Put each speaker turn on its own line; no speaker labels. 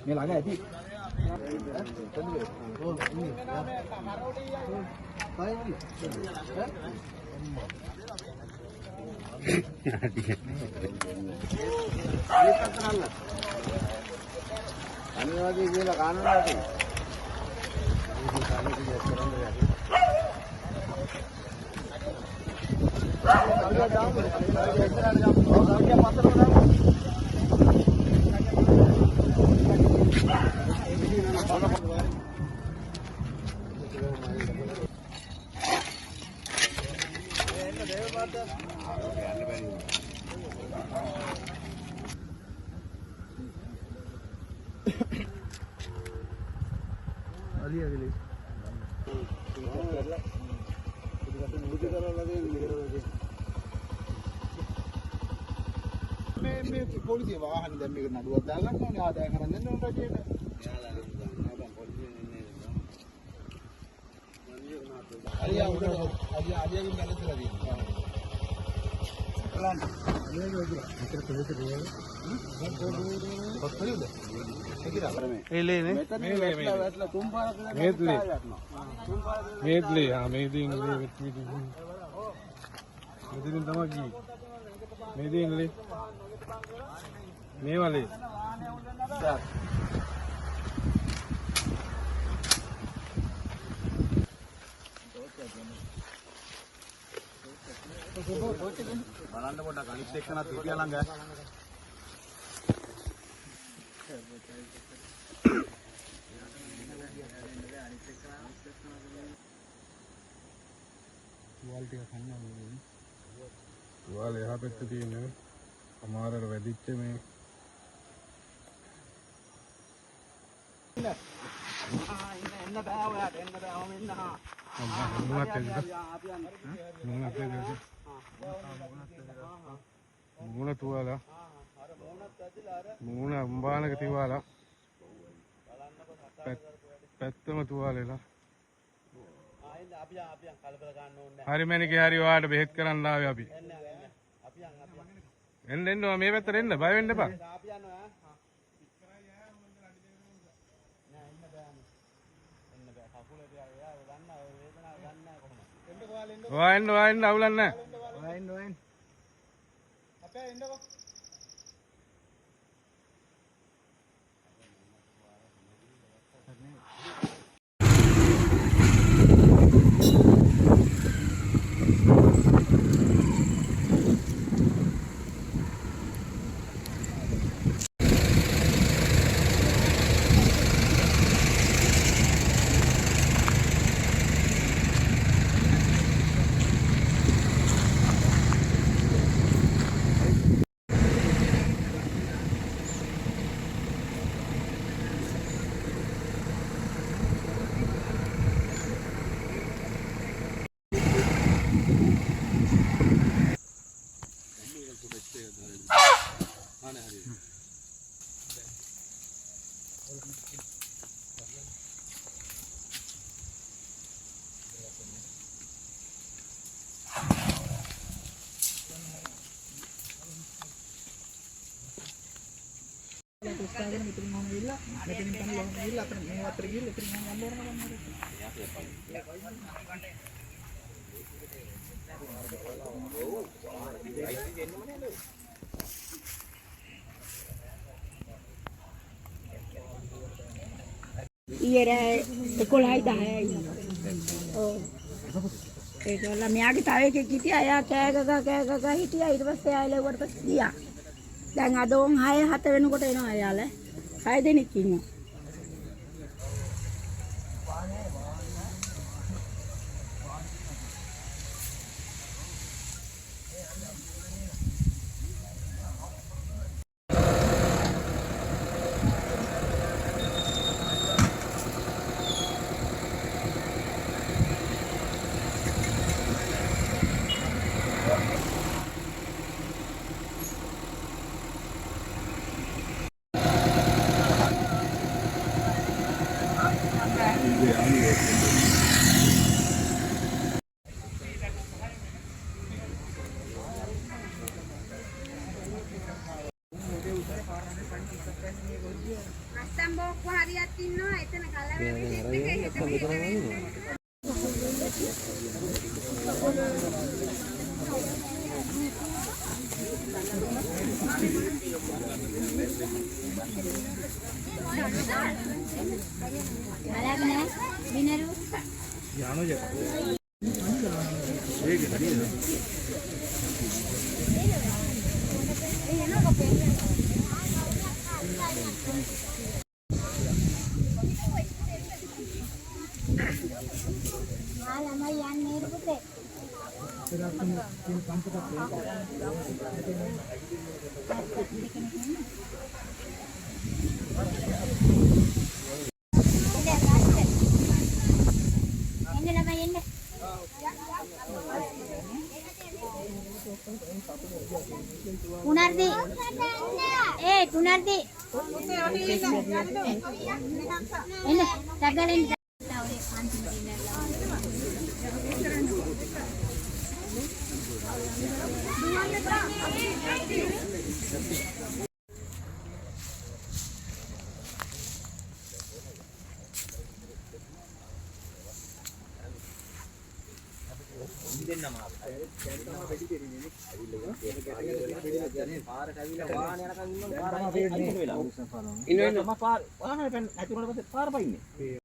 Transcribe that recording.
මේ ළඟ ඇති. අනිවාර්යයෙන් කියලා කානනවාට. මේ පොලිසිය වාහන දැන් මේක නඩුවක් දාලා ගන්න ඕනේ ආදාය කරන් දෙන්න ඕන රජයට. යාලා නෑ බං පොලිසිය එන්නේ නෑ. අලියා උඩ අලියාගෙන් දැලලා තියෙනවා. බලන්න. මේක උඩ. මෙතන කොහෙද ගියේ? කොහොමද? ඒලේනේ. මේ වැටලා තුන් පාරක් දාලා මේත්ලි ආ මේදින් මෙදින් තමයි ගියේ. මේදින්ලි මේ වලේ බලන්න පොඩ්ඩක් අනිත් එක්කනත් හිටියා ළඟ tuwal ටික කන්න ඕනේ. tuwal එහා පැත්තේ තියෙන අමාරට වැදිච්ච මේ එන්න බෑ ඔයාට එන්න බෑ ඔම එන්න හා මුණ තුවාලා මුණ අම්බානක තිවාලා පැත්තම තුවාලෙලා හරි මැනිකේ හරි ඔයාට බෙහෙත් කරන්න ආවේ අපි එන්න මේ පැත්තට එන්න බය වෙන්න එපා ඔයා එන්න අවුලක් නැහැ ඔයා එන්න අපේ එන්නකෝ Sekarang itu mau gila, metin kan lo gila, mau tergila, terus mau ngambil orang
Iya deh, sekolah itu ya. Oh, kalau misalnya kita kita ya kayak itu ya itu pasti ada buat pasti dia. Dan ada orang haya hati benu kota ini ada le, saya deni kini. අස්තම්බෝක්ක හරියක් ඉන්නවා එතන කලවැලි sheep එකේ බලන්න විනරු
යානෝ ජක ඒක හරියද
ළමයි යන්නේ පුතේ Tunardi. Tunardi. Ini tagalin.
ඉන්න පාර වාහනේ පැන නැති වුණාට පස්සේ පාර පයින්නේ